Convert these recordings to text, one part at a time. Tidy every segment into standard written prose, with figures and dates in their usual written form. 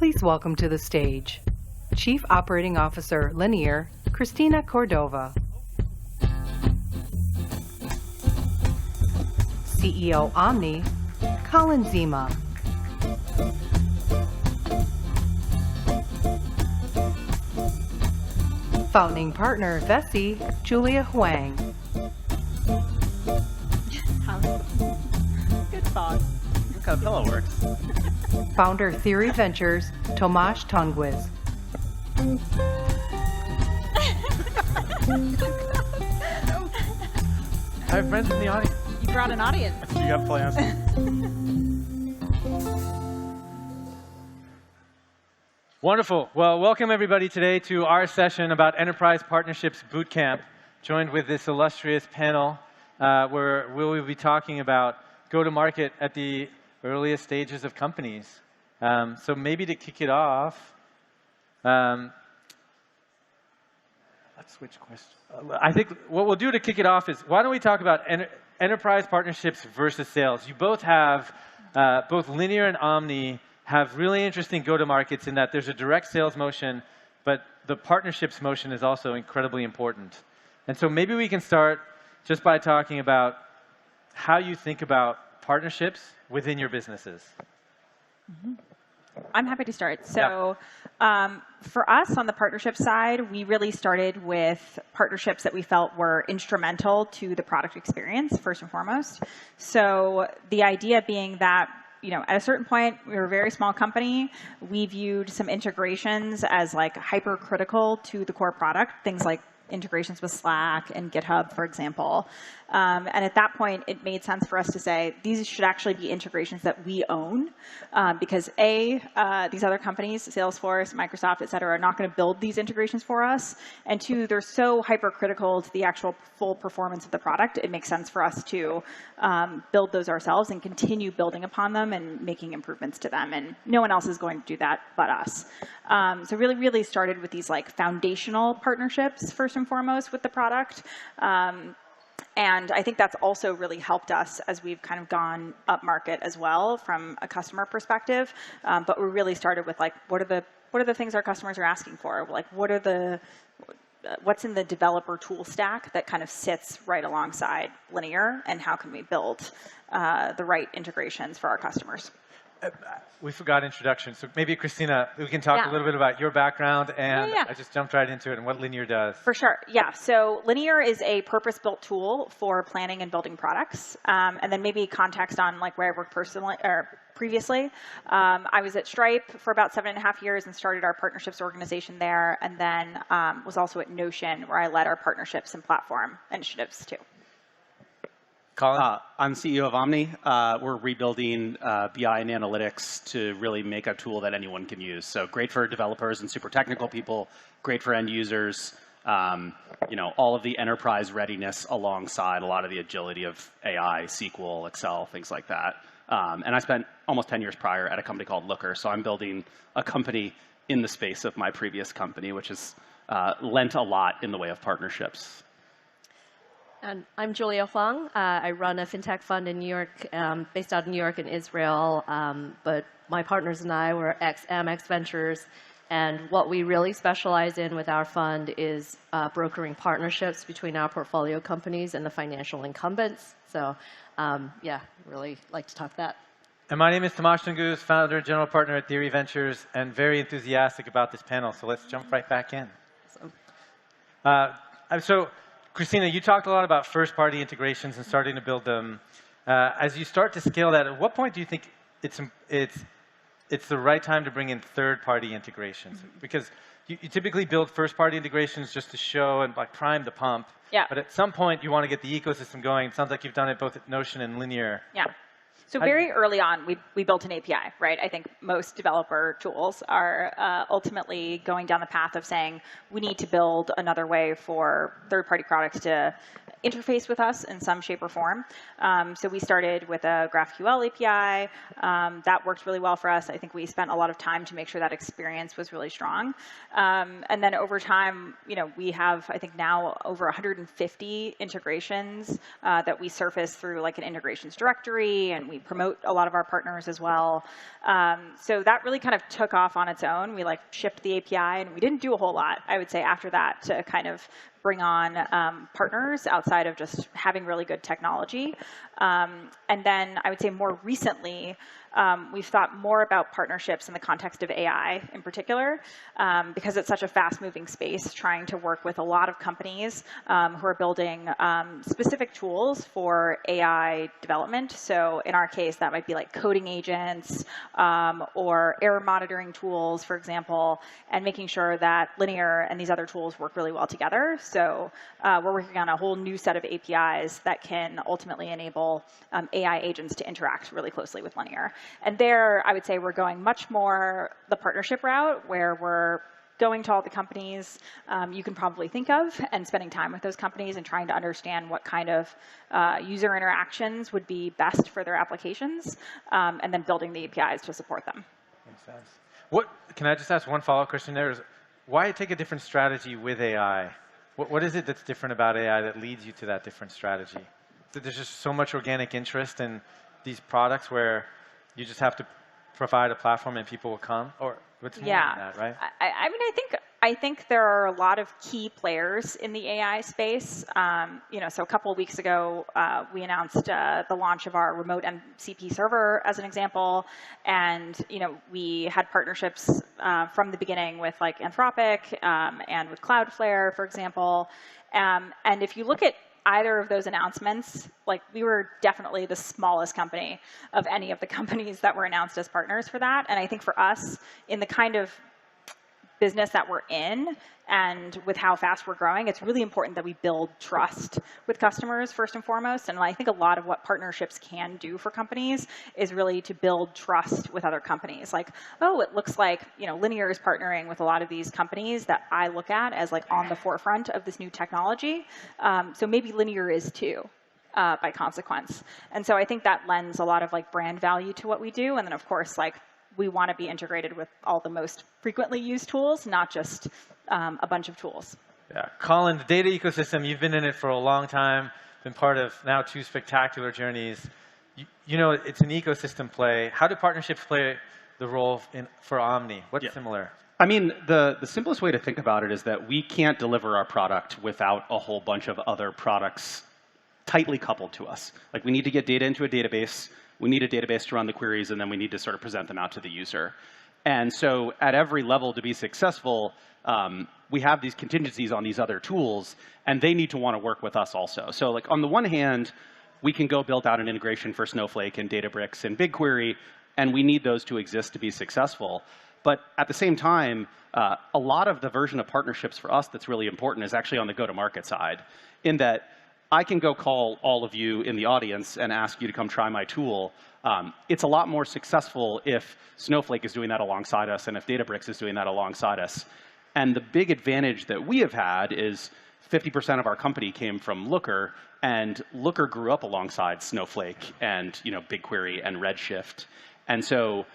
Please welcome to the stage Chief Operating Officer Linear, Cristina Cordova. CEO Omni, Colin Zima. Founding Partner Vesey, Julia Huang. Good thought. Look how pillow works. Founder Theory Ventures, Tomasz Tungwiz. I have friends in the audience. You brought an audience. You got plans. Wonderful. Well, welcome everybody today to our session about Enterprise Partnerships Bootcamp, joined with this illustrious panel where we will be talking about go-to-market at the earliest stages of companies. So maybe to kick it off, let's switch questions. I think what we'll do to kick it off is, why don't we talk about enterprise partnerships versus sales? You both have, both Linear and Omni have really interesting go-to-markets in that there's a direct sales motion, but the partnerships motion is also incredibly important. And so maybe we can start just by talking about how you think about partnerships within your businesses. Mm-hmm. I'm happy to start. So for us on the partnership side, we really started with partnerships that we felt were instrumental to the product experience, first and foremost. So the idea being that, you know, at a certain point, we were a very small company. We viewed some integrations as like hypercritical to the core product, things like integrations with Slack and GitHub, for example. And at that point, it made sense for us to say, these should actually be integrations that we own, because A, these other companies, Salesforce, Microsoft, et cetera, are not going to build these integrations for us. And two, they're so hypercritical to the actual full performance of the product, it makes sense for us to build those ourselves and continue building upon them and making improvements to them. And no one else is going to do that but us. So really started with these like foundational partnerships, first and foremost, with the product. And I think that's also really helped us as we've kind of gone up market as well from a customer perspective. But we really started with like, what are the things our customers are asking for? Like, what's in the developer tool stack that kind of sits right alongside Linear, and how can we build the right integrations for our customers? We forgot introduction, so maybe Cristina, we can talk a little bit about your background, and I just jumped right into it and what Linear does. For sure, yeah. So Linear is a purpose-built tool for planning and building products, and then maybe context on like where I worked personally or previously. I was at Stripe for about 7.5 years and started our partnerships organization there, and then was also at Notion, where I led our partnerships and platform initiatives too. Colin? I'm CEO of Omni. We're rebuilding BI and analytics to really make a tool that anyone can use. So great for developers and super technical people, great for end users, you know, all of the enterprise readiness alongside a lot of the agility of AI, SQL, Excel, things like that. And I spent almost 10 years prior at a company called Looker. So I'm building a company in the space of my previous company, which has lent a lot in the way of partnerships. And I'm Julia Huang. I run a Fintech fund in New York, based out of New York and Israel. But my partners and I were ex-Amex Ventures. And what we really specialize in with our fund is brokering partnerships between our portfolio companies and the financial incumbents. So yeah, really like to talk that. And my name is Tomasz Tungwiz, founder and general partner at Theory Ventures, and very enthusiastic about this panel. So let's jump right back in. So Cristina, you talked a lot about first-party integrations and starting to build them. As you start to scale that, at what point do you think it's the right time to bring in third-party integrations? Mm-hmm. Because you typically build first-party integrations just to show and like prime the pump. Yeah. But at some point, you want to get the ecosystem going. It sounds like you've done it both at Notion and Linear. Yeah. So very early on, we built an API, right? I think most developer tools are ultimately going down the path of saying, we need to build another way for third-party products to interface with us in some shape or form. So we started with a GraphQL API. That worked really well for us. I think we spent a lot of time to make sure that experience was really strong. And then over time, we have, I think now, over 150 integrations that we surface through like an integrations directory, and we promote a lot of our partners as well. So that really kind of took off on its own. We like shipped the API, and we didn't do a whole lot, I would say, after that to kind of bring on partners outside of just having really good technology. And then I would say more recently, we've thought more about partnerships in the context of AI in particular, because it's such a fast-moving space, trying to work with a lot of companies who are building specific tools for AI development. So in our case, that might be like coding agents or error monitoring tools, for example, and making sure that Linear and these other tools work really well together. So we're working on a whole new set of APIs that can ultimately enable AI agents to interact really closely with Linear. And there, I would say we're going much more the partnership route, where we're going to all the companies you can probably think of and spending time with those companies and trying to understand what kind of user interactions would be best for their applications, and then building the APIs to support them. Makes sense. Can I just ask one follow-up question there? Why take a different strategy with AI? What is it that's different about AI that leads you to that different strategy? That there's just so much organic interest in these products where you just have to provide a platform and people will come? Or what's more than that, right? I mean, I think there are a lot of key players in the AI space. So a couple of weeks ago, we announced the launch of our remote MCP server as an example. And we had partnerships from the beginning with like Anthropic and with Cloudflare, for example. And if you look at either of those announcements, like we were definitely the smallest company of any of the companies that were announced as partners for that. And I think for us, in the kind of business that we're in and with how fast we're growing, it's really important that we build trust with customers first and foremost. And I think a lot of what partnerships can do for companies is really to build trust with other companies. Like, oh, it looks like Linear is partnering with a lot of these companies that I look at as like on the forefront of this new technology. So maybe Linear is too. By consequence. And so I think that lends a lot of like brand value to what we do. And then of course, like we want to be integrated with all the most frequently used tools, not just a bunch of tools. Yeah, Colin, the data ecosystem, you've been in it for a long time, been part of now 2 spectacular journeys. It's an ecosystem play. How do partnerships play the role for Omni? What's similar? I mean, the simplest way to think about it is that we can't deliver our product without a whole bunch of other products tightly coupled to us. Like we need to get data into a database. We need a database to run the queries, and then we need to sort of present them out to the user. And so at every level to be successful, we have these contingencies on these other tools, and they need to want to work with us also. So like on the one hand, we can go build out an integration for Snowflake and Databricks and BigQuery, and we need those to exist to be successful. But at the same time, a lot of the version of partnerships for us that's really important is actually on the go-to-market side, in that I can go call all of you in the audience and ask you to come try my tool. It's a lot more successful if Snowflake is doing that alongside us and if Databricks is doing that alongside us. And the big advantage that we have had is 50% of our company came from Looker, and Looker grew up alongside Snowflake and BigQuery and Redshift. And so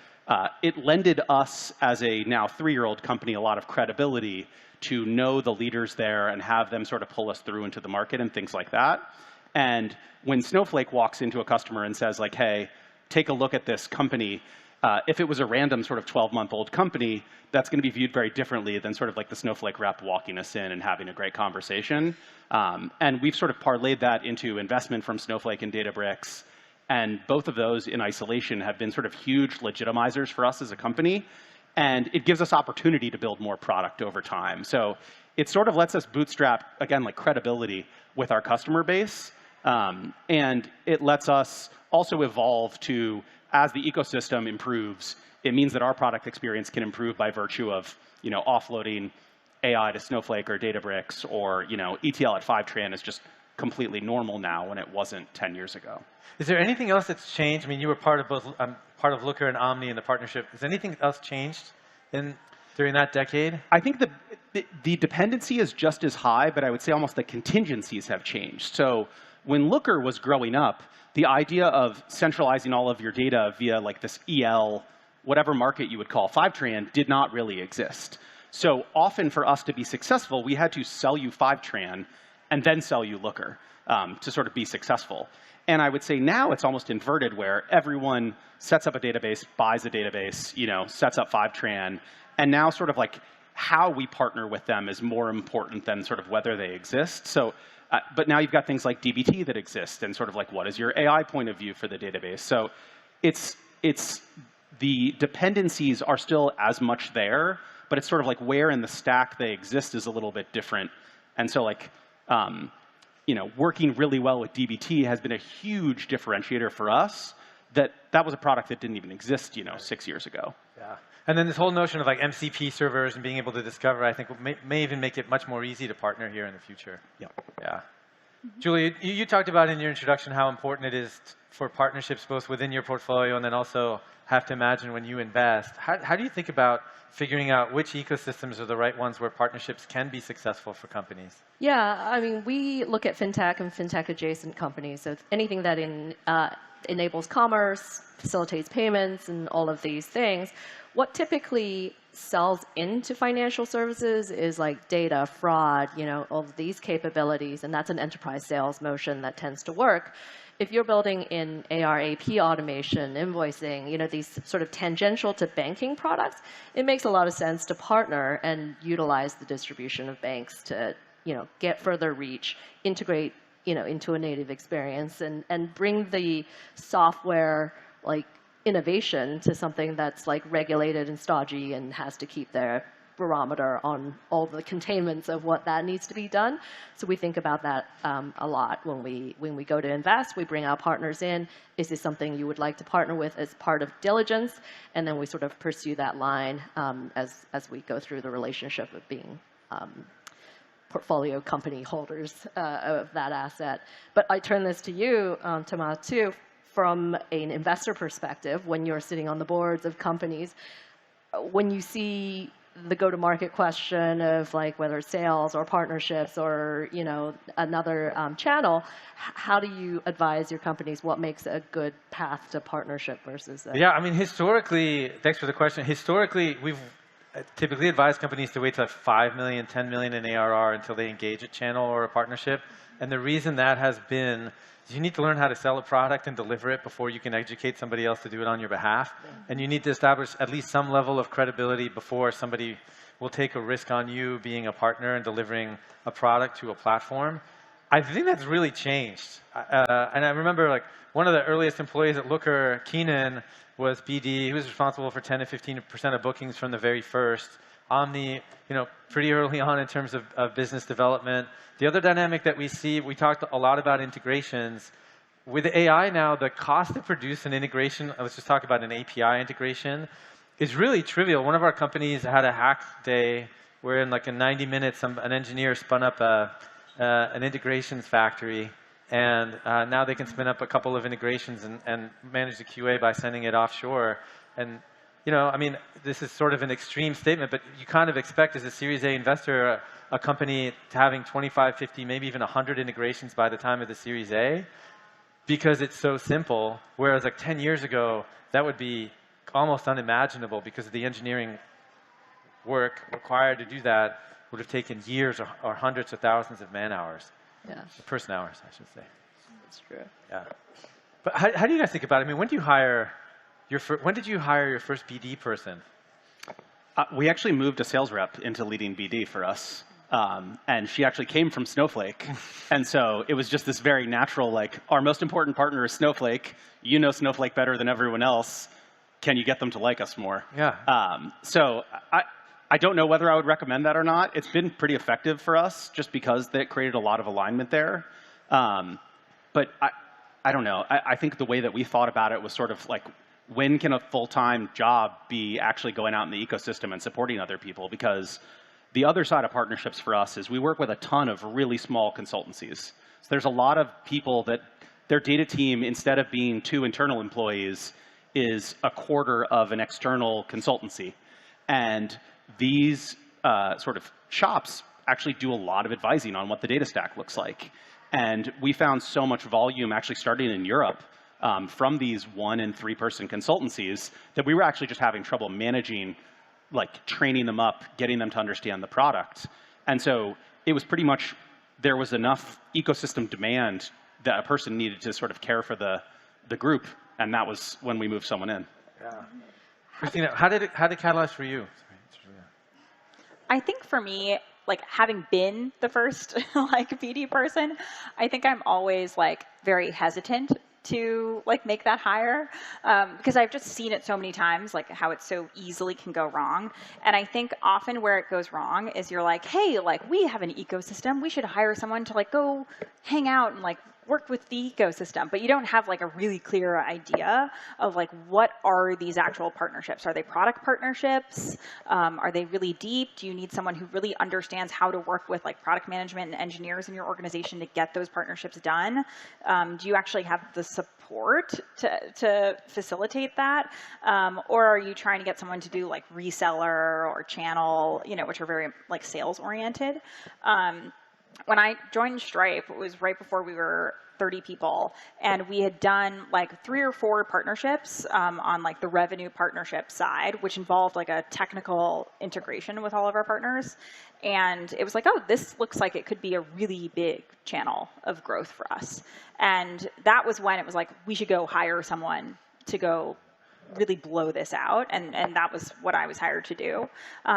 it lended us as a now 3-year-old company a lot of credibility to know the leaders there and have them sort of pull us through into the market and things like that. And when Snowflake walks into a customer and says like, hey, take a look at this company, if it was a random sort of 12-month-old company, that's going to be viewed very differently than sort of like the Snowflake rep walking us in and having a great conversation. And we've sort of parlayed that into investment from Snowflake and Databricks. And both of those in isolation have been sort of huge legitimizers for us as a company. And it gives us opportunity to build more product over time. So it sort of lets us bootstrap, again, like credibility with our customer base. And it lets us also evolve to, as the ecosystem improves, it means that our product experience can improve by virtue of offloading AI to Snowflake or Databricks, or ETL at Fivetran is just completely normal now when it wasn't 10 years ago. Is there anything else that's changed? I mean, you were part of both, part of Looker and Omni in the partnership. Has anything else changed during that decade? I think the dependency is just as high, but I would say almost the contingencies have changed. So when Looker was growing up, the idea of centralizing all of your data via like this EL, whatever market you would call Fivetran, did not really exist. So often for us to be successful, we had to sell you Fivetran and then sell you Looker to sort of be successful. And I would say now it's almost inverted, where everyone sets up a database, buys a database, sets up Fivetran, and now sort of like how we partner with them is more important than sort of whether they exist. So, but now you've got things like dbt that exist, and sort of like what is your AI point of view for the database? So it's the dependencies are still as much there, but it's sort of like where in the stack they exist is a little bit different. And so like, working really well with dbt has been a huge differentiator for us. That was a product that didn't even exist, 6 years ago. Yeah. And then this whole notion of like MCP servers and being able to discover, I think may even make it much more easy to partner here in the future. Yeah. Yeah. Julie, you talked about in your introduction how important it is for partnerships both within your portfolio and then also have to imagine when you invest. How do you think about figuring out which ecosystems are the right ones where partnerships can be successful for companies? Yeah, I mean, we look at fintech and fintech-adjacent companies. So anything that enables commerce, facilitates payments, and all of these things. What typically sells into financial services is like data, fraud, all of these capabilities, and that's an enterprise sales motion that tends to work. If you're building in AR, AP automation, invoicing, these sort of tangential to banking products, it makes a lot of sense to partner and utilize the distribution of banks to, get further reach, integrate, into a native experience, and bring the software like innovation to something that's like regulated and stodgy and has to keep their barometer on all the containments of what that needs to be done. So we think about that a lot when we go to invest. We bring our partners in. Is this something you would like to partner with as part of diligence? And then we sort of pursue that line as we go through the relationship of being portfolio company holders of that asset. But I turn this to you, Tomas, too, from an investor perspective. When you're sitting on the boards of companies, when you see the go-to-market question of like whether it's sales or partnerships or another channel, how do you advise your companies what makes a good path to partnership versus? Yeah, I mean, historically, thanks for the question. Historically, we've typically advised companies to wait till 5 million, 10 million in ARR until they engage a channel or a partnership. And the reason that has been is you need to learn how to sell a product and deliver it before you can educate somebody else to do it on your behalf. Yeah. And you need to establish at least some level of credibility before somebody will take a risk on you being a partner and delivering a product to a platform. I think that's really changed. And I remember like one of the earliest employees at Looker, Keenan, was BD. He was responsible for 10 to 15% of bookings from the very first. Omni, pretty early on in terms of business development. The other dynamic that we see, we talked a lot about integrations. With AI now, the cost to produce an integration, let's just talk about an API integration, is really trivial. One of our companies had a hack day where in like in 90 minutes, an engineer spun up an integrations factory. And now they can spin up a couple of integrations and manage the QA by sending it offshore. And I mean, this is sort of an extreme statement, but you kind of expect as a Series A investor, a company to having 25, 50, maybe even 100 integrations by the time of the Series A, because it's so simple. Whereas like 10 years ago, that would be almost unimaginable because of the engineering work required to do that would have taken years or hundreds of thousands of man hours. Yeah. Person hours, I should say. That's true. Yeah. But how do you guys think about it? I mean, when did you hire your first BD person? We actually moved a sales rep into leading BD for us. And she actually came from Snowflake. And so it was just this very natural, like, our most important partner is Snowflake. You know Snowflake better than everyone else. Can you get them to like us more? Yeah. So I don't know whether I would recommend that or not. It's been pretty effective for us just because that created a lot of alignment there. But I don't know. I think the way that we thought about it was sort of like, when can a full-time job be actually going out in the ecosystem and supporting other people? Because the other side of partnerships for us is we work with a ton of really small consultancies. So there's a lot of people that their data team, instead of being 2 internal employees, is a quarter of an external consultancy. And these sort of shops actually do a lot of advising on what the data stack looks like. And we found so much volume actually starting in Europe from these 1- and 3-person consultancies that we were actually just having trouble managing, like training them up, getting them to understand the product. And so it was pretty much, there was enough ecosystem demand that a person needed to sort of care for the group. And that was when we moved someone in. Yeah. Christina, how did it catalyze for you? I think for me, like having been the first like BD person, I think I'm always like very hesitant to like make that hire because I've just seen it so many times, like how it so easily can go wrong. And I think often where it goes wrong is you're like, hey, like we have an ecosystem, we should hire someone to like go hang out and like work with the ecosystem, but you don't have like a really clear idea of like what are these actual partnerships? Are they product partnerships? Are they really deep? Do you need someone who really understands how to work with like product management and engineers in your organization to get those partnerships done? Do you actually have the support to facilitate that? Or are you trying to get someone to do like reseller or channel, you know, which are very like sales oriented? When I joined Stripe, it was right before we were 30 people, and we had done like 3 or 4 partnerships on like the revenue partnership side, which involved like a technical integration with all of our partners. And it was like, oh, this looks like it could be a really big channel of growth for us. And that was when it was like, we should go hire someone to go really blow this out, and that was what I was hired to do.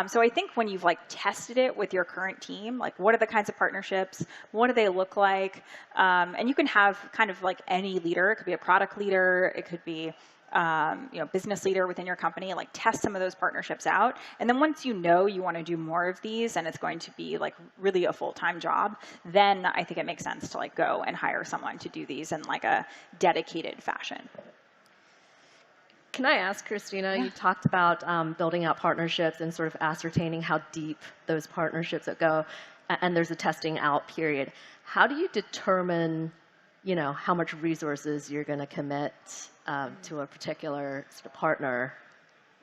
So I think when you've like tested it with your current team, like what are the kinds of partnerships, what do they look like, and you can have kind of like any leader. It could be a product leader, it could be you know, business leader within your company, like test some of those partnerships out. And then once you know you want to do more of these and it's going to be like really a full-time job, then I think it makes sense to like go and hire someone to do these in like a dedicated fashion. Can I ask, Christina, you talked about building out partnerships and sort of ascertaining how deep those partnerships go, and there's a testing out period. How do you determine, you know, how much resources you're going to commit to a particular sort of partner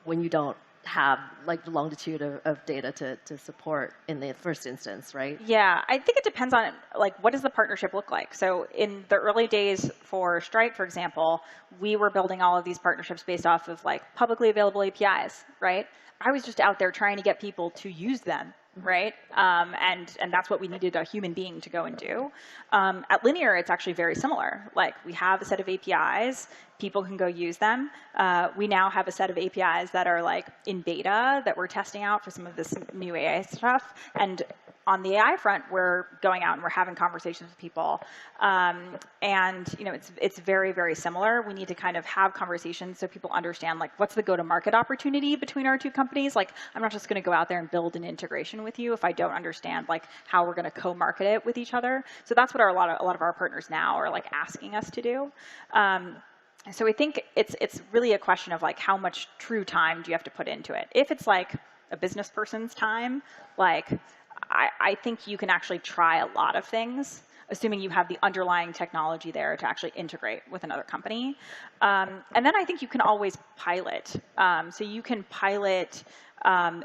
when you don't have like the longitude of data to support in the first instance, right? Yeah, I think it depends on like what does the partnership look like. So in the early days for Stripe, for example, we were building all of these partnerships based off of like publicly available APIs, right? I was just out there trying to get people to use them, right? And that's what we needed a human being to go and do. At Linear, it's actually very similar. Like we have a set of APIs, people can go use them. We now have a set of APIs that are like in beta that we're testing out for some of this new AI stuff. And on the AI front, we're going out and we're having conversations with people. And you know, it's very, very similar. We need to kind of have conversations so people understand like what's the go-to-market opportunity between our two companies. Like I'm not just going to go out there and build an integration with you if I don't understand like how we're going to co-market it with each other. So that's what a lot of our partners now are like asking us to do. So I think it's really a question of like how much true time do you have to put into it. If it's like a business person's time, like I think you can actually try a lot of things, assuming you have the underlying technology there to actually integrate with another company. And then I think you can always pilot. So you can pilot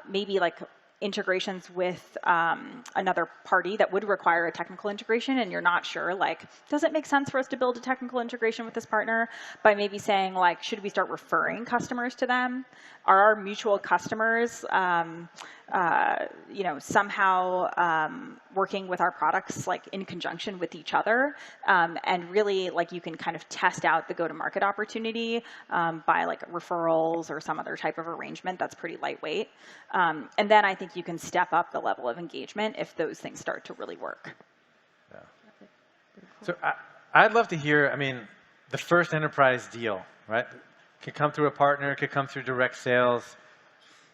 maybe like integrations with another party that would require a technical integration, and you're not sure, like, does it make sense for us to build a technical integration with this partner? By maybe saying, like, should we start referring customers to them? Are our mutual customers, you know, somehow working with our products, like, in conjunction with each other? And really, like, you can kind of test out the go-to-market opportunity by, like, referrals or some other type of arrangement that's pretty lightweight. And then I think you can step up the level of engagement if those things start to really work. Yeah. So I'd love to hear, I mean, the first enterprise deal, right? Could come through a partner, could come through direct sales.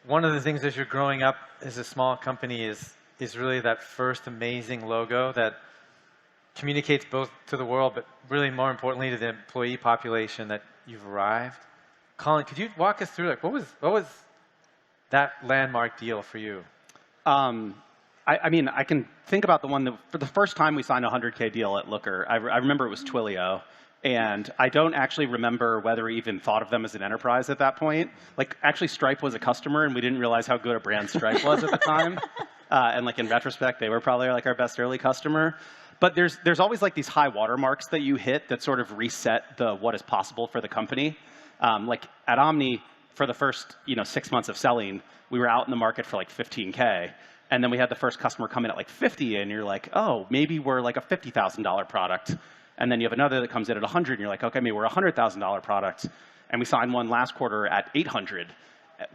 One of the things as you're growing up as a small company is really that first amazing logo that communicates both to the world, but really more importantly to the employee population that you've arrived. Colin, could you walk us through, like, what was that landmark deal for you? I mean, I can think about the one that, for the first time we signed a 100K deal at Looker. I remember it was Twilio. And I don't actually remember whether we even thought of them as an enterprise at that point. Like, actually, Stripe was a customer, and we didn't realize how good a brand Stripe was at the time. and like in retrospect, they were probably like our best early customer. But there's always like these high watermarks that you hit that sort of reset the what is possible for the company. Like at Omni, for the first 6 months of selling, we were out in the market for like 15K. And then we had the first customer come in at like 50, and you're like, oh, maybe we're like a $50,000 product. And then you have another that comes in at 100, and you're like, okay, maybe we're a $100,000 product. And we signed one last quarter at 800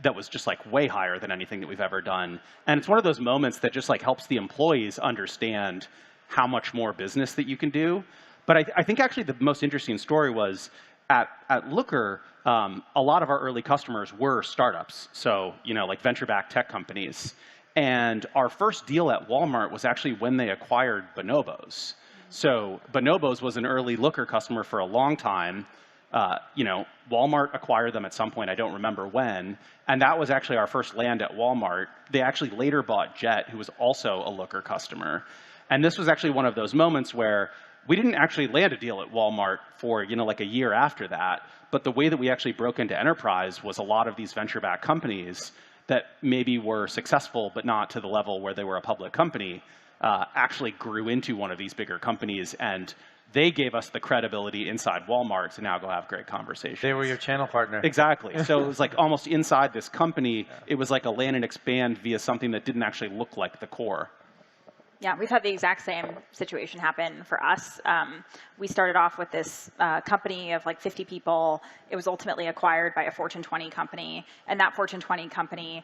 that was just like way higher than anything that we've ever done. And it's one of those moments that just like helps the employees understand how much more business that you can do. But I think actually the most interesting story was at Looker, a lot of our early customers were startups. So, like venture-backed tech companies. And our first deal at Walmart was actually when they acquired Bonobos. So Bonobos was an early Looker customer for a long time. Walmart acquired them at some point, I don't remember when, and that was actually our first land at Walmart. They actually later bought Jet, who was also a Looker customer. And this was actually one of those moments where we didn't actually land a deal at Walmart for, like a year after that, but the way that we actually broke into enterprise was a lot of these venture-backed companies that maybe were successful, but not to the level where they were a public company, actually grew into one of these bigger companies, and they gave us the credibility inside Walmart to now go have great conversations. They were your channel partner. Exactly. So it was like almost inside this company, it was like a land and expand via something that didn't actually look like the core. Yeah, we've had the exact same situation happen for us. We started off with this company of like 50 people. It was ultimately acquired by a Fortune 20 company, and that Fortune 20 company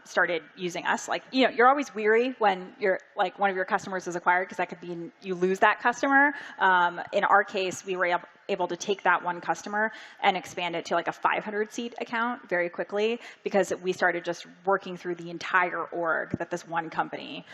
started using us. Like, you're always weary when you're like one of your customers is acquired because that could be you lose that customer. In our case, we were able to take that one customer and expand it to like a 500-seat account very quickly because we started just working through the entire org that this one company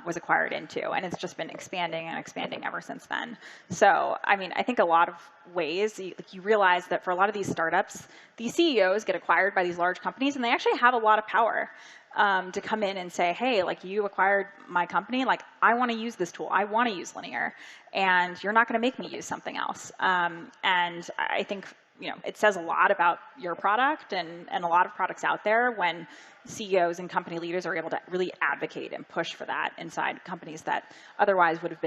was acquired into, and it's just been expanding and expanding ever since then. So, I mean, I think a lot of ways you realize that for a lot of these startups, these CEOs get acquired by these large companies, and they actually have a lot of power to come in and say, hey, like you acquired my company, like I want to use this tool. I want to use Linear, and you're not going to make me use something else. And I think it says a lot about your product and a lot of products out there when CEOs and company leaders are able to really advocate and push for that inside companies that otherwise would have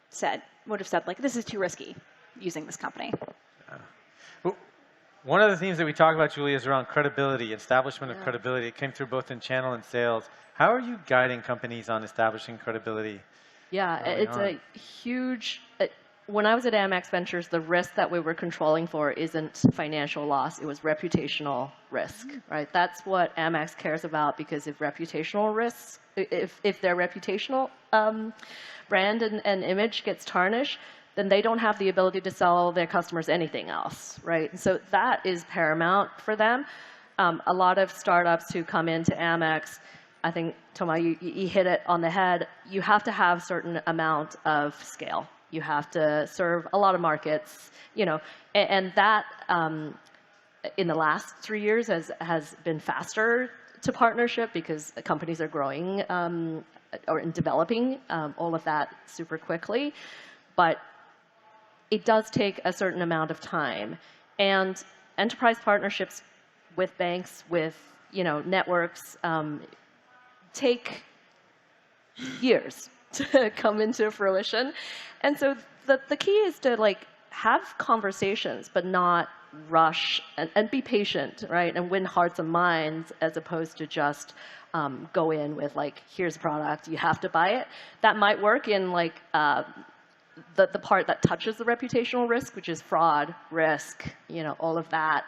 said like, this is too risky using this company. One of the themes that we talk about, Julie, is around credibility, establishment of credibility. It came through both in channel and sales. How are you guiding companies on establishing credibility? Yeah, it's a huge... When I was at Amex Ventures, the risk that we were controlling for isn't financial loss. It was reputational risk, right? That's what Amex cares about, because if reputational risks, if their reputational brand and image gets tarnished, then they don't have the ability to sell their customers anything else, right? And so that is paramount for them. A lot of startups who come into Amex, I think, Thomas, you hit it on the head. You have to have a certain amount of scale. You have to serve a lot of markets, and that in the last 3 years has been faster to partnership because companies are growing or developing all of that super quickly. But it does take a certain amount of time. And enterprise partnerships with banks, with networks, take years to come into fruition. And so the key is to have conversations, but not rush and be patient, right? And win hearts and minds, as opposed to just go in with here's a product, you have to buy it. That might work in the part that touches the reputational risk, which is fraud risk, all of that.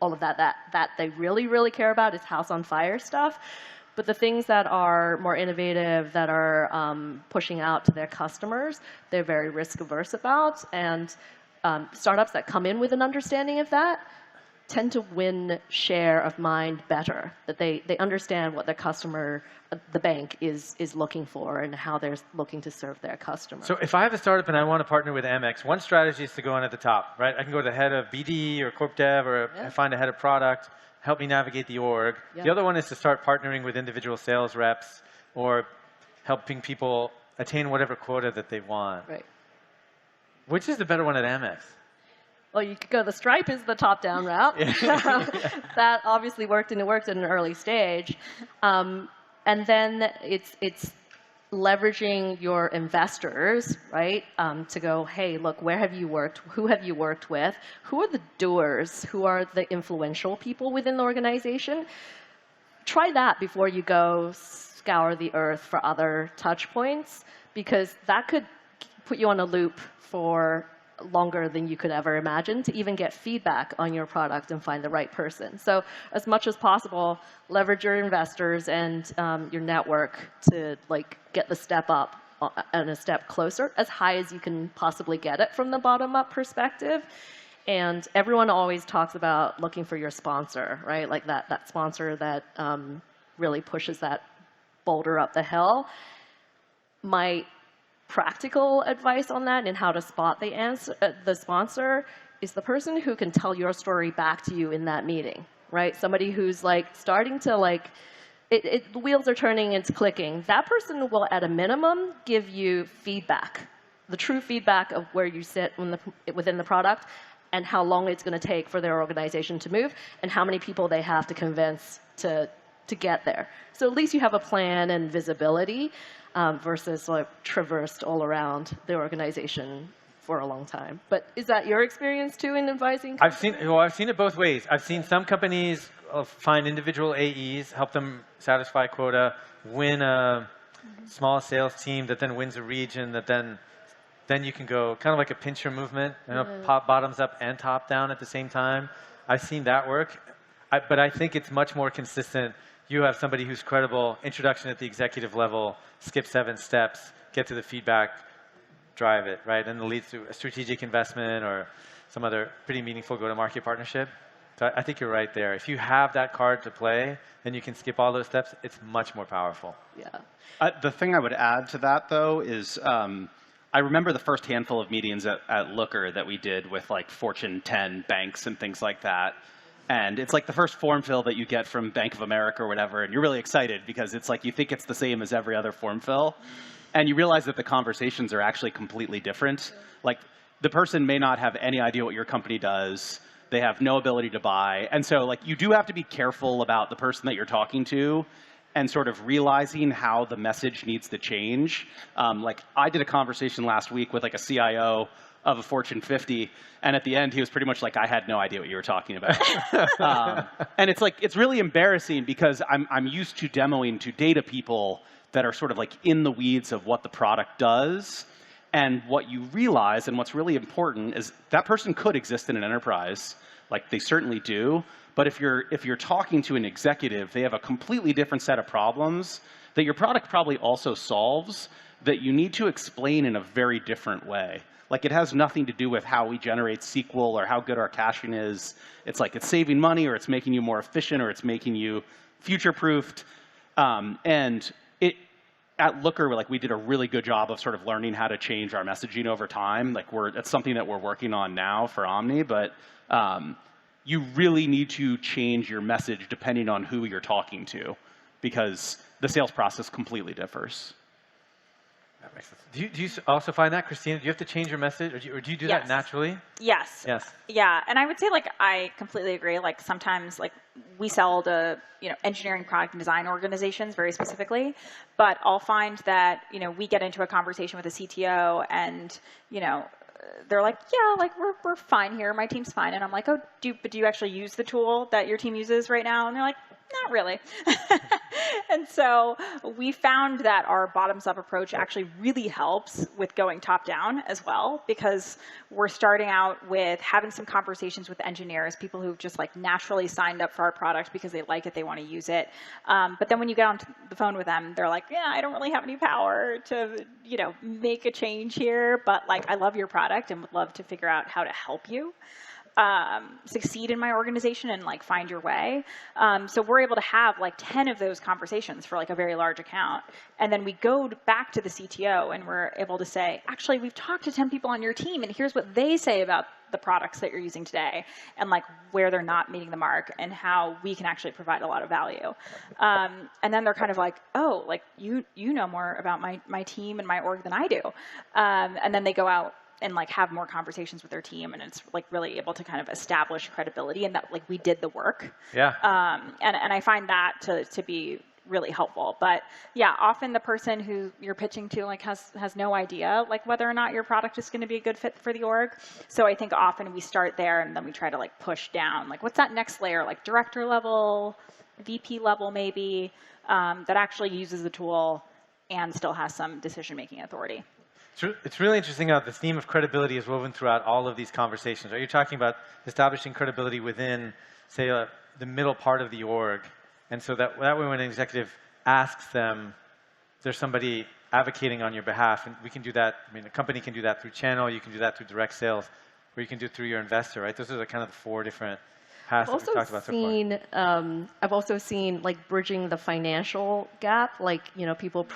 All of that they really, really care about is house on fire stuff. But the things that are more innovative, that are pushing out to their customers, they're very risk averse about. And startups that come in with an understanding of that tend to win share of mind better. That they understand what their customer, the bank, is looking for and how they're looking to serve their customer. So if I have a startup and I want to partner with Amex, one strategy is to go in at the top, right? I can go to the head of BD or Corp Dev, or find a head of product, help me navigate the org. The other one is to start partnering with individual sales reps or helping people attain whatever quota that they want. Right. Which is the better one at Amex? Well, you could go, the Stripe is the top-down route. That obviously worked, and it worked at an early stage. And then it's leveraging your investors, right, to go, hey, look, where have you worked? Who have you worked with? Who are the doers? Who are the influential people within the organization? Try that before you go scour the earth for other touch points, because that could put you on a loop for longer than you could ever imagine to even get feedback on your product and find the right person. So as much as possible, leverage your investors and your network to like get the step up and a step closer, as high as you can possibly get it from the bottom-up perspective. And everyone always talks about looking for your sponsor, right? Like that sponsor that really pushes that boulder up the hill. My practical advice on that and how to spot the sponsor is the person who can tell your story back to you in that meeting, right? Somebody who's like starting to like, the wheels are turning, it's clicking. That person will, at a minimum, give you feedback, the true feedback of where you sit within the product and how long it's going to take for their organization to move and how many people they have to convince to get there. So at least you have a plan and visibility versus like traversed all around the organization for a long time. But is that your experience too in advising? I've seen it both ways. I've seen some companies find individual AEs, help them satisfy quota, win a small sales team that then wins a region that then you can go kind of like a pincher movement, pop bottoms up and top down at the same time. I've seen that work, but I think it's much more consistent. You have somebody who's credible, introduction at the executive level, skip 7 steps, get to the feedback, drive it, right? And it leads to a strategic investment or some other pretty meaningful go-to-market partnership. So I think you're right there. If you have that card to play, then you can skip all those steps. It's much more powerful. Yeah. The thing I would add to that, though, is I remember the first handful of meetings at Looker that we did with like Fortune 10 banks and things like that. And it's like the first form fill that you get from Bank of America or whatever, and you're really excited because it's like you think it's the same as every other form fill. And you realize that the conversations are actually completely different. Like the person may not have any idea what your company does. They have no ability to buy. And so like you do have to be careful about the person that you're talking to and sort of realizing how the message needs to change. Like I did a conversation last week with like a CIO of a Fortune 50, and at the end he was pretty much like, I had no idea what you were talking about. And it's like, it's really embarrassing because I'm used to demoing to data people that are sort of like in the weeds of what the product does. And what you realize, and what's really important, is that person could exist in an enterprise, like they certainly do. But if you're talking to an executive, they have a completely different set of problems that your product probably also solves that you need to explain in a very different way. Like it has nothing to do with how we generate SQL or how good our caching is. It's like it's saving money or it's making you more efficient or it's making you future-proofed. And at Looker, like we did a really good job of sort of learning how to change our messaging over time. Like it's something that we're working on now for Omni, but you really need to change your message depending on who you're talking to because the sales process completely differs. That makes sense. Do you also find that, Christina? Do you have to change your message, or do you do that naturally? Yes. Yes. Yeah, and I would say like I completely agree. Like sometimes like we sell to engineering, product, and design organizations very specifically, but I'll find that we get into a conversation with a CTO and they're like, yeah, like we're fine here. My team's fine, and I'm like, oh, but do you actually use the tool that your team uses right now? And they're like, not really. And so we found that our bottoms-up approach actually really helps with going top-down as well, because we're starting out with having some conversations with engineers, people who've just like naturally signed up for our product because they like it, they want to use it. But then when you get on the phone with them, they're like, yeah, I don't really have any power to make a change here, but like I love your product and would love to figure out how to help you succeed in my organization and like find your way. So we're able to have like 10 of those conversations for like a very large account. And then we go back to the CTO and we're able to say, actually, we've talked to 10 people on your team and here's what they say about the products that you're using today and like where they're not meeting the mark and how we can actually provide a lot of value. And then they're kind of like, oh, like you know more about my team and my org than I do. And then they go out and like have more conversations with their team, and it's like really able to kind of establish credibility and that like we did the work. Yeah. And I find that to be really helpful. But yeah, often the person who you're pitching to like has no idea like whether or not your product is going to be a good fit for the org. So I think often we start there and then we try to like push down. Like what's that next layer? Like director level, VP level maybe, that actually uses the tool and still has some decision-making authority. It's really interesting how the theme of credibility is woven throughout all of these conversations. Right? You're talking about establishing credibility within, say, the middle part of the org. And so that way when an executive asks them, there's somebody advocating on your behalf. And we can do that. I mean, a company can do that through channel. You can do that through direct sales. Or you can do it through your investor, right? Those are the kind of the 4 different paths that we've talked about so far. I've also seen like bridging the financial gap. Like, you know, people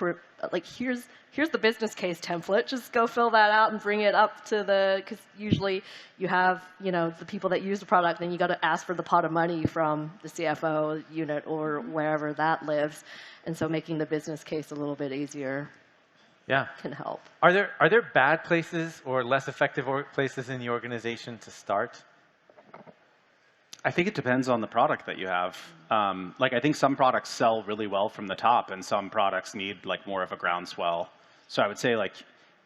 like here's the business case template. Just go fill that out and bring it up to because usually you have, you know, the people that use the product, then you got to ask for the pot of money from the CFO unit or wherever that lives. And so making the business case a little bit easier can help. Are there bad places or less effective places in the organization to start? I think it depends on the product that you have. Like I think some products sell really well from the top, and some products need like more of a groundswell. So I would say like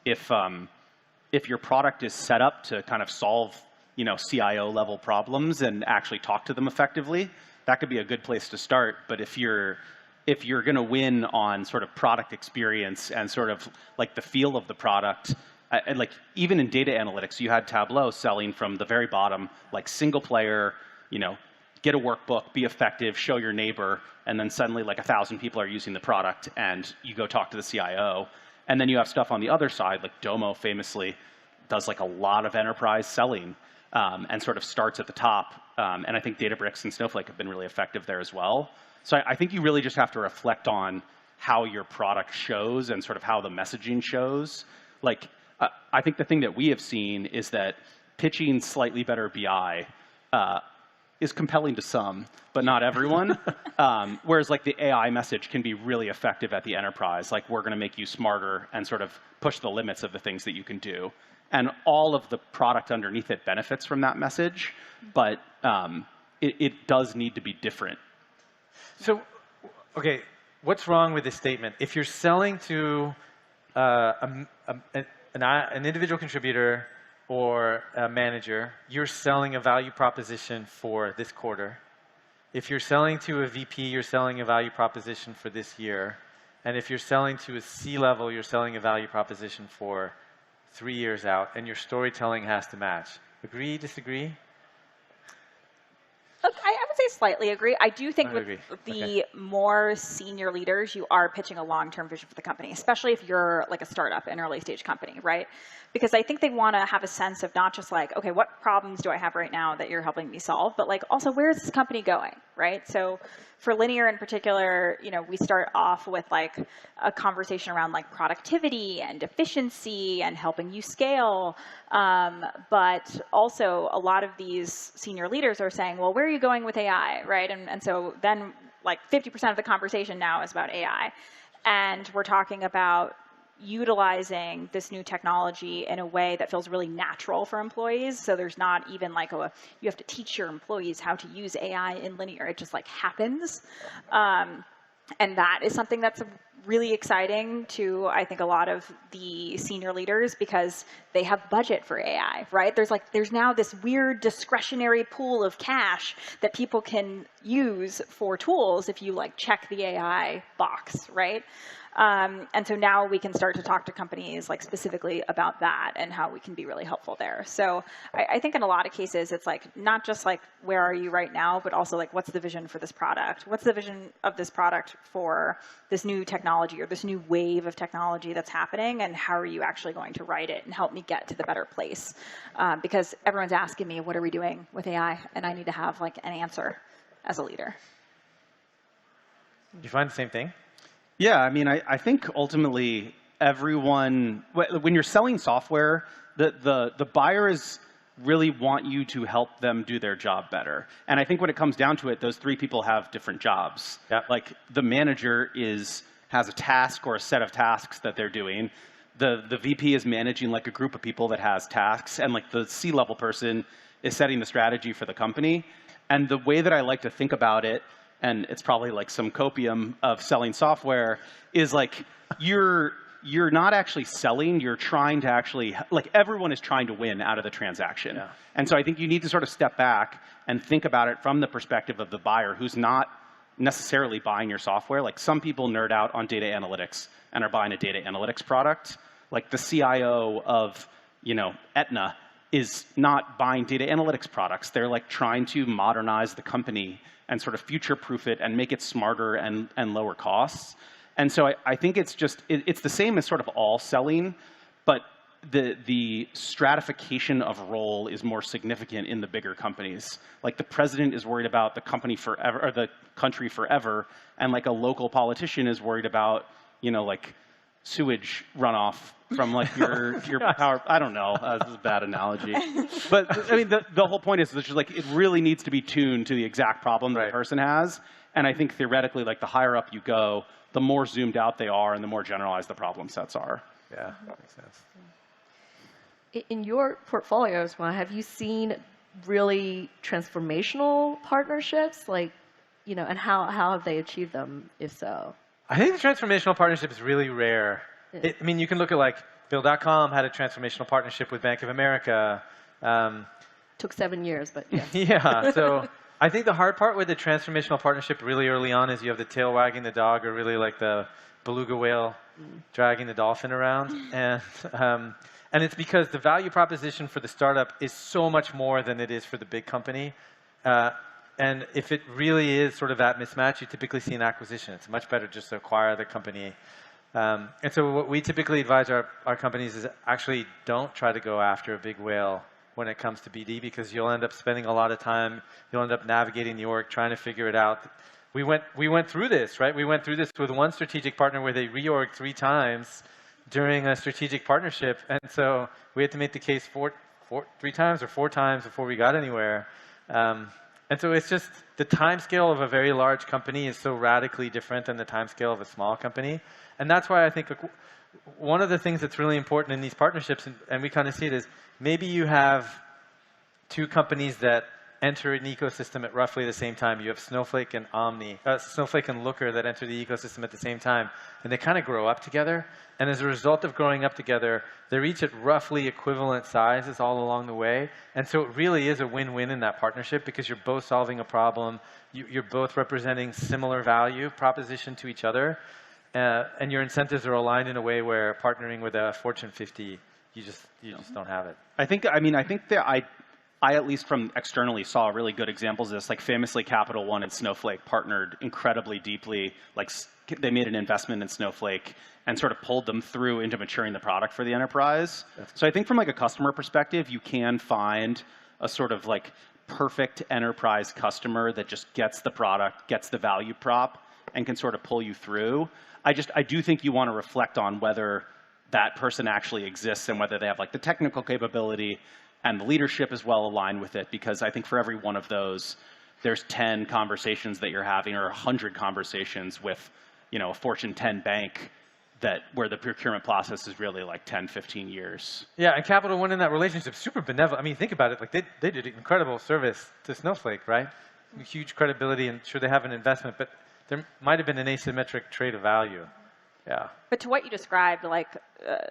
if your product is set up to kind of solve, you know, CIO level problems and actually talk to them effectively, that could be a good place to start. But if you're going to win on sort of product experience and sort of like the feel of the product, and like even in data analytics, you had Tableau selling from the very bottom, like single player, you know, get a workbook, be effective, show your neighbor, and then suddenly like 1,000 people are using the product and you go talk to the CIO. And then you have stuff on the other side, like Domo famously does like a lot of enterprise selling and sort of starts at the top. And I think Databricks and Snowflake have been really effective there as well. So I think you really just have to reflect on how your product shows and sort of how the messaging shows. Like, I think the thing that we have seen is that pitching slightly better BI is compelling to some, but not everyone. Whereas like the AI message can be really effective at the enterprise. Like we're going to make you smarter and sort of push the limits of the things that you can do. And all of the product underneath it benefits from that message, but it does need to be different. So, okay, what's wrong with this statement? If you're selling to an individual contributor or a manager, you're selling a value proposition for this quarter. If you're selling to a VP, you're selling a value proposition for this year. And if you're selling to a C-level, you're selling a value proposition for 3 years out. And your storytelling has to match. Agree, disagree? Look, I would say slightly agree. I do think with the more senior leaders, you are pitching a long-term vision for the company, especially if you're like a startup, an early-stage company, right? Because I think they want to have a sense of not just like, okay, what problems do I have right now that you're helping me solve, but like also where is this company going, right? So for Linear in particular, you know, we start off with like a conversation around like productivity and efficiency and helping you scale. But also a lot of these senior leaders are saying, well, where are you going with AI, right? And so then like 50% of the conversation now is about AI. And we're talking about utilizing this new technology in a way that feels really natural for employees. So there's not even like you have to teach your employees how to use AI in Linear. It just like happens. And that is something that's really exciting to, I think, a lot of the senior leaders because they have budget for AI, right? There's now this weird discretionary pool of cash that people can use for tools if you like check the AI box, right? And so now we can start to talk to companies like specifically about that and how we can be really helpful there. So I think in a lot of cases, it's like not just like where are you right now, but also like what's the vision for this product? What's the vision of this product for this new technology or this new wave of technology that's happening? And how are you actually going to write it and help me get to the better place? Because everyone's asking me, what are we doing with AI? And I need to have like an answer as a leader. Do you find the same thing? Yeah, I mean, I think ultimately everyone, when you're selling software, the buyers really want you to help them do their job better. And I think when it comes down to it, those 3 people have different jobs. Yeah. Like the manager has a task or a set of tasks that they're doing. The VP is managing like a group of people that has tasks, and like the C-level person is setting the strategy for the company. And the way that I like to think about it, and it's probably like some copium of selling software, is like you're not actually selling, you're trying to actually, like everyone is trying to win out of the transaction. Yeah. And so I think you need to sort of step back and think about it from the perspective of the buyer who's not necessarily buying your software. Like some people nerd out on data analytics and are buying a data analytics product. Like the CIO of, Aetna is not buying data analytics products. They're like trying to modernize the company and sort of future-proof it and make it smarter and lower costs. And so I think it's the same as sort of all selling, but the stratification of role is more significant in the bigger companies. Like the president is worried about the company forever, or the country forever, and like a local politician is worried about, like sewage runoff from like your power. I don't know. This is a bad analogy, but I mean the whole point is that just like it really needs to be tuned to the exact problem that the person has. And I think theoretically, like the higher up you go, the more zoomed out they are, and the more generalized the problem sets are. Yeah, that makes sense. In your portfolios, have you seen really transformational partnerships, like, and how have they achieved them, if so? I think the transformational partnership is really rare. Yeah. I mean, you can look at like Bill.com had a transformational partnership with Bank of America. Took 7 years, but yeah. Yeah, so I think the hard part with the transformational partnership really early on is you have the tail wagging the dog, or really like the beluga whale dragging the dolphin around. And it's because the value proposition for the startup is so much more than it is for the big company. And if it really is sort of that mismatch, you typically see an acquisition. It's much better just to acquire the company. And so what we typically advise our companies is actually don't try to go after a big whale when it comes to BD, because you'll end up spending a lot of time. You'll end up navigating the org, trying to figure it out. We went through this, right? We went through this with one strategic partner where they reorged 3 times during a strategic partnership. And so we had to make the case 3 times or 4 times before we got anywhere. And so it's just the time scale of a very large company is so radically different than the time scale of a small company. And that's why I think one of the things that's really important in these partnerships, and we kind of see it, is maybe you have 2 companies that enter an ecosystem at roughly the same time. You have Snowflake and Omni, Snowflake and Looker that enter the ecosystem at the same time, and they kind of grow up together. And as a result of growing up together, they're each at roughly equivalent sizes all along the way. And so it really is a win-win in that partnership, because you're both solving a problem, you're both representing similar value proposition to each other, and your incentives are aligned in a way where partnering with a Fortune 50, you just don't have it. I think that I at least from externally saw really good examples of this. Like famously, Capital One and Snowflake partnered incredibly deeply. Like they made an investment in Snowflake and sort of pulled them through into maturing the product for the enterprise. So I think from like a customer perspective, you can find a sort of like perfect enterprise customer that just gets the product, gets the value prop, and can sort of pull you through. I do think you want to reflect on whether that person actually exists and whether they have like the technical capability and the leadership is well aligned with it, because I think for every one of those, there's 10 conversations that you're having, or 100 conversations with, a Fortune 10 bank where the procurement process is really like 10, 15 years. Yeah, and Capital One in that relationship, super benevolent. I mean, think about it. Like they did incredible service to Snowflake, right? Huge credibility, and sure they have an investment, but there might have been an asymmetric trade of value. Yeah. But to what you described, like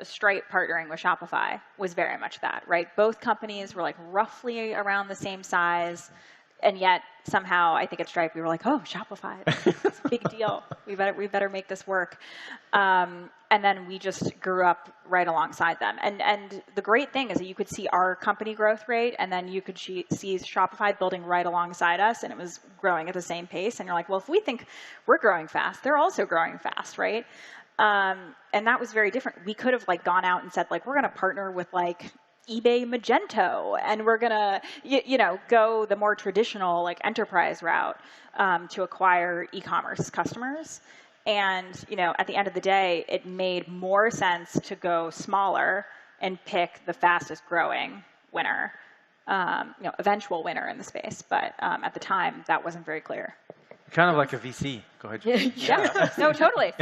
Stripe partnering with Shopify was very much that, right? Both companies were like roughly around the same size, and yet somehow I think at Stripe we were like, oh, Shopify, it's a big deal. We better make this work. And then we just grew up right alongside them. And the great thing is that you could see our company growth rate, and then you could see Shopify building right alongside us, and it was growing at the same pace. And you're like, well, if we think we're growing fast, they're also growing fast, right? And that was very different. We could have like gone out and said like, we're going to partner with like eBay Magento, and we're going to, go the more traditional like enterprise route to acquire e-commerce customers. And, at the end of the day, it made more sense to go smaller and pick the fastest growing winner, eventual winner in the space. But at the time, that wasn't very clear. Kind of like a VC. Go ahead. Yeah. No, totally.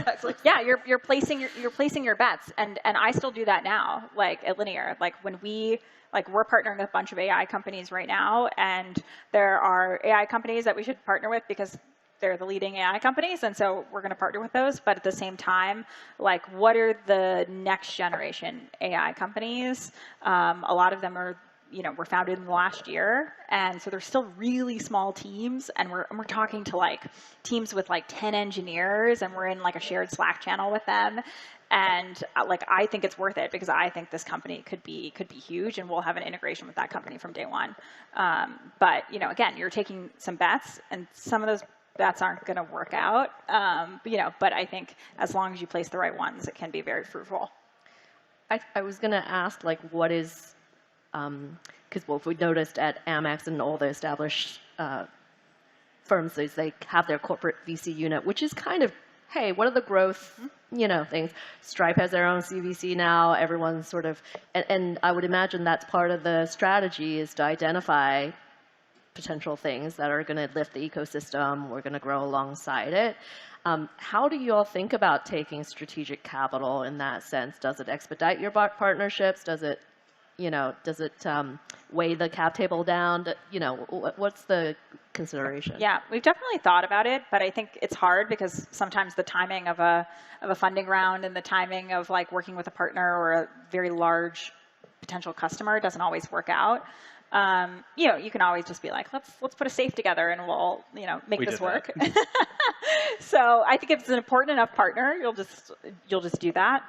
Yeah, you're placing your bets, and I still do that now. Like at Linear, like when we're partnering with a bunch of AI companies right now, and there are AI companies that we should partner with because they're the leading AI companies, and so we're going to partner with those. But at the same time, like, what are the next generation AI companies? A lot of them are, were founded in the last year, and so they're still really small teams. And we're talking to like teams with like 10 engineers, and we're in like a shared Slack channel with them. And like, I think it's worth it because I think this company could be huge, and we'll have an integration with that company from day one. But again, you're taking some bets, and some of those bets aren't going to work out. But I think as long as you place the right ones, it can be very fruitful. I was going to ask, like, what is, because what we noticed at Amex and all the established firms is they have their corporate VC unit, which is kind of, hey, what are the growth, things? Stripe has their own CVC now. Everyone's sort of, and I would imagine that's part of the strategy is to identify potential things that are going to lift the ecosystem. We're going to grow alongside it. How do you all think about taking strategic capital in that sense? Does it expedite your partnerships? Does it, weigh the cap table down? What's the consideration? Yeah, we've definitely thought about it, but I think it's hard because sometimes the timing of a funding round and the timing of like working with a partner or a very large potential customer doesn't always work out. You can always just be like, let's put a safe together and we'll make this work. So I think if it's an important enough partner, you'll just do that.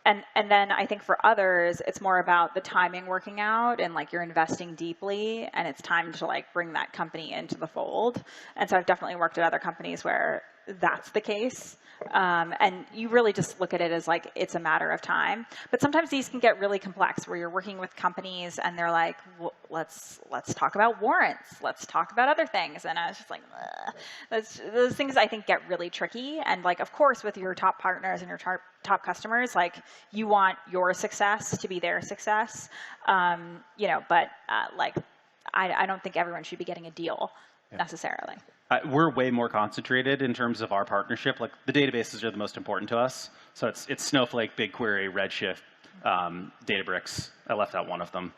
And then I think for others, it's more about the timing working out and like you're investing deeply and it's time to like bring that company into the fold. And so I've definitely worked at other companies where that's the case. And you really just look at it as like it's a matter of time. But sometimes these can get really complex where you're working with companies and they're like, well, let's talk about warrants. Let's talk about other things. And I was just like, those things I think get really tricky. And like, of course, with your top partners and your top customers, like you want your success to be their success. But I don't think everyone should be getting a deal necessarily. We're way more concentrated in terms of our partnership. Like the databases are the most important to us. So it's Snowflake, BigQuery, Redshift, Databricks. I left out one of them.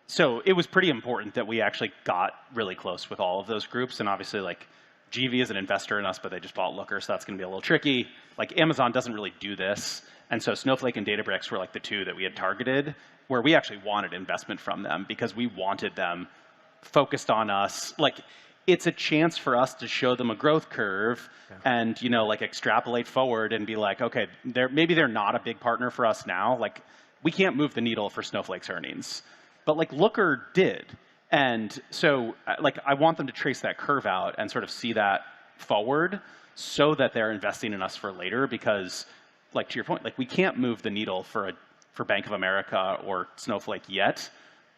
So it was pretty important that we actually got really close with all of those groups. And obviously, like GV is an investor in us, but they just bought Looker, so that's going to be a little tricky. Like Amazon doesn't really do this. And so Snowflake and Databricks were like the two that we had targeted, where we actually wanted investment from them because we wanted them focused on us. Like, it's a chance for us to show them a growth curve and, like extrapolate forward and be like, okay, maybe they're not a big partner for us now. Like, we can't move the needle for Snowflake's earnings. But like Looker did. And so like, I want them to trace that curve out and sort of see that forward so that they're investing in us for later because, like to your point, like we can't move the needle for Bank of America or Snowflake yet.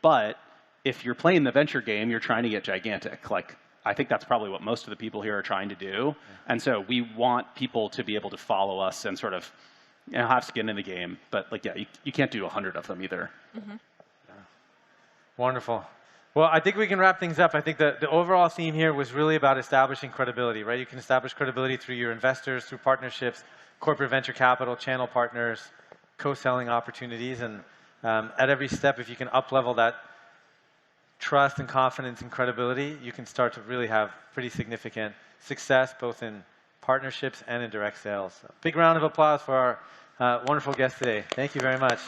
But if you're playing the venture game, you're trying to get gigantic. Like, I think that's probably what most of the people here are trying to do. And so we want people to be able to follow us and sort of have skin in the game. But like, yeah, you can't do 100 of them either. Mm-hmm. Yeah. Wonderful. Well, I think we can wrap things up. I think the overall theme here was really about establishing credibility, right? You can establish credibility through your investors, through partnerships, corporate venture capital, channel partners, co-selling opportunities. And at every step, if you can up-level that trust and confidence and credibility, you can start to really have pretty significant success, both in partnerships and in direct sales. So big round of applause for our wonderful guest today. Thank you very much.